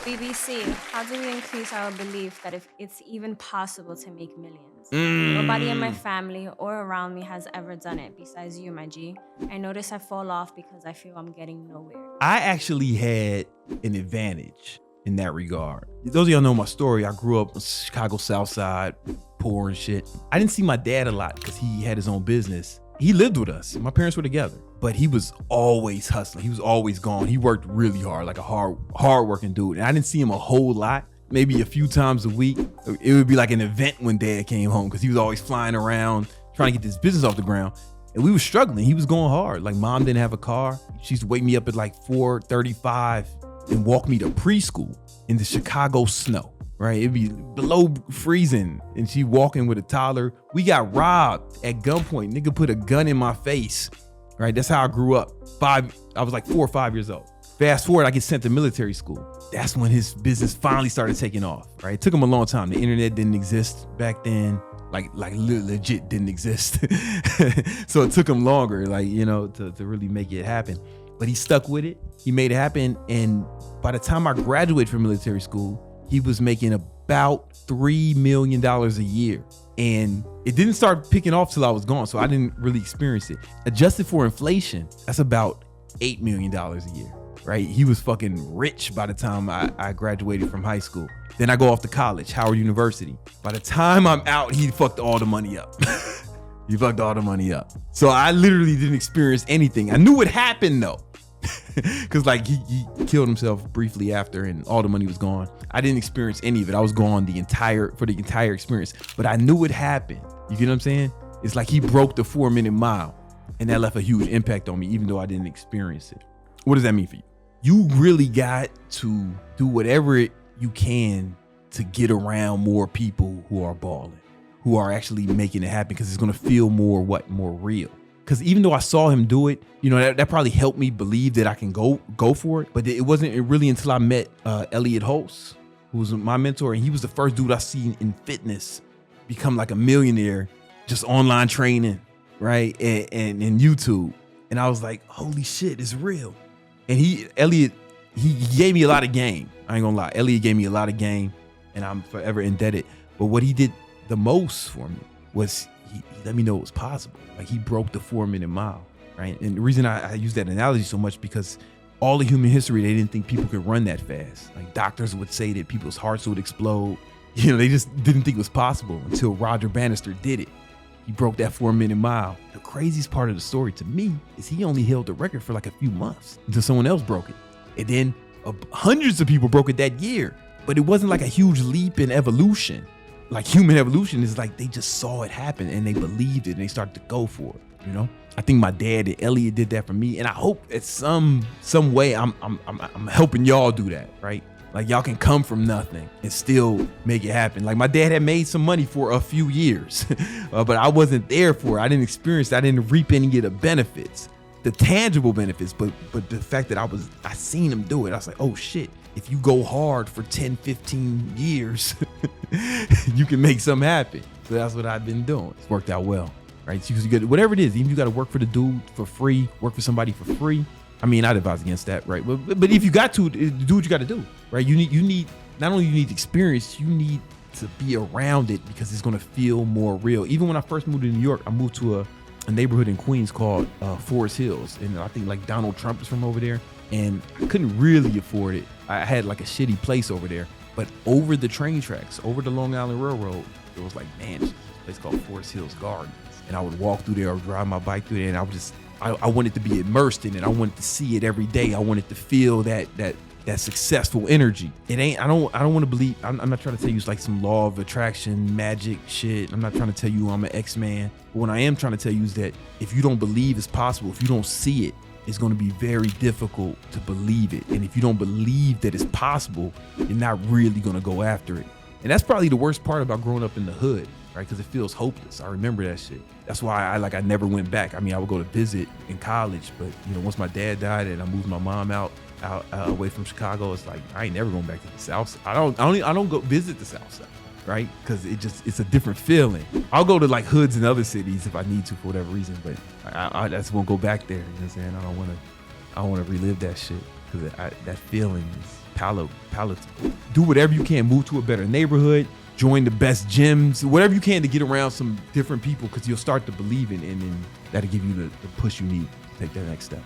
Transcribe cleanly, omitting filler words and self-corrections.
BBC, how do we increase our belief that if it's even possible to make millions? Nobody in my Mm. family or around me has ever done it besides you, my G. I notice I fall off because I feel I'm getting nowhere. I actually had an advantage in that regard. Those of y'all know my story. I grew up in Chicago South Side, poor and shit. I didn't see my dad a lot because he had his own business. He lived with us. My parents were together, but he was always hustling. He was always gone. He worked really hard, like a hard working dude. And I didn't see him a whole lot, maybe a few times a week. It would be like an event when dad came home because he was always flying around trying to get this business off the ground. And we were struggling. He was going hard. Like mom didn't have a car. She used to wake me up at like 4:35 and walk me to preschool in the Chicago snow, right? It'd be below freezing and she walking with a toddler. We got robbed at gunpoint. Nigga put a gun in my face, right? That's how I grew up. I was like 4 or 5 years old. Fast forward, I get sent to military school. That's when his business finally started taking off, right? It took him a long time. The internet didn't exist back then. Like legit didn't exist. So it took him longer, to really make it happen. But he stuck with it. He made it happen. And by the time I graduated from military school, he was making about $3 million a year. And it didn't start picking off till I was gone. So I didn't really experience it. Adjusted for inflation, that's about $8 million a year, right? He was fucking rich by the time I graduated from high school. Then I go off to college, Howard University. By the time I'm out, he fucked all the money up. He fucked all the money up. So I literally didn't experience anything. I knew it happened though. Cause like he killed himself briefly after and all the money was gone. I didn't experience any of it. I was gone for the entire experience, but I knew it happened. You get what I'm saying? It's like he broke the 4-minute mile and that left a huge impact on me, even though I didn't experience it. What does that mean for you? You really got to do whatever you can to get around more people who are balling, who are actually making it happen, because it's gonna feel more real. Because even though I saw him do it, that probably helped me believe that I can go for it. But it wasn't really until I met Elliots, who was my mentor, and he was the first dude I seen in fitness become like a millionaire, just online training, right, and YouTube. And I was like, holy shit, it's real. And Elliot gave me a lot of game. I ain't gonna lie. Elliot gave me a lot of game, and I'm forever indebted. But what he did the most for me was he let me know it was possible. Like he broke the 4-minute mile, right? And the reason I use that analogy so much, because all of human history, they didn't think people could run that fast. Like doctors would say that people's hearts would explode. They just didn't think it was possible until Roger Bannister did it. He broke that 4-minute mile. The craziest part of the story to me is he only held the record for like a few months until someone else broke it. And then hundreds of people broke it that year. But it wasn't like a huge leap in evolution. Like human evolution is like they just saw it happen and they believed it and they started to go for it. I think my dad and Elliot did that for me, and I hope at some way I'm helping y'all do that, right? Like y'all can come from nothing and still make it happen. Like my dad had made some money for a few years, but I wasn't there for it. I didn't experience it. I didn't reap any of the benefits, the tangible benefits, but the fact that I seen him do it. I was like, oh shit, if you go hard for 10, 15 years, you can make something happen. So that's what I've been doing. It's worked out well, right? So you whatever it is, even if you got to work for the dude for free, work for somebody for free. I mean, I'd advise against that, right? But if you got to, do what you got to do, right? You need not only you need experience, you need to be around it because it's gonna feel more real. Even when I first moved to New York, I moved to a neighborhood in Queens called Forest Hills, and I think like Donald Trump is from over there, and I couldn't really afford it. I had like a shitty place over there, but over the train tracks, over the Long Island Railroad, there was like mansions, a place called Forest Hills Gardens, and I would walk through there or drive my bike through there, and I wanted to be immersed in it. I wanted to see it every day. I wanted to feel that successful energy. I don't want to believe, I'm not trying to tell you it's like some law of attraction, magic shit. I'm not trying to tell you I'm an X-Man. But what I am trying to tell you is that if you don't believe it's possible, if you don't see it, it's going to be very difficult to believe it. And if you don't believe that it's possible, you're not really going to go after it. And that's probably the worst part about growing up in the hood, right? Because it feels hopeless. I remember that shit. That's why I never went back. I mean, I would go to visit in college, but once my dad died and I moved my mom out away from Chicago, it's like I ain't never going back to the South Side. I don't go visit the South Side, right? Because it's a different feeling. I'll go to like hoods in other cities if I need to for whatever reason, but I just won't go back there. You know what I'm saying? I don't want to relive that shit because that feeling is palatable. Do whatever you can, move to a better neighborhood, join the best gyms, whatever you can to get around some different people, because you'll start to believe in, and then that'll give you the push you need to take that next step.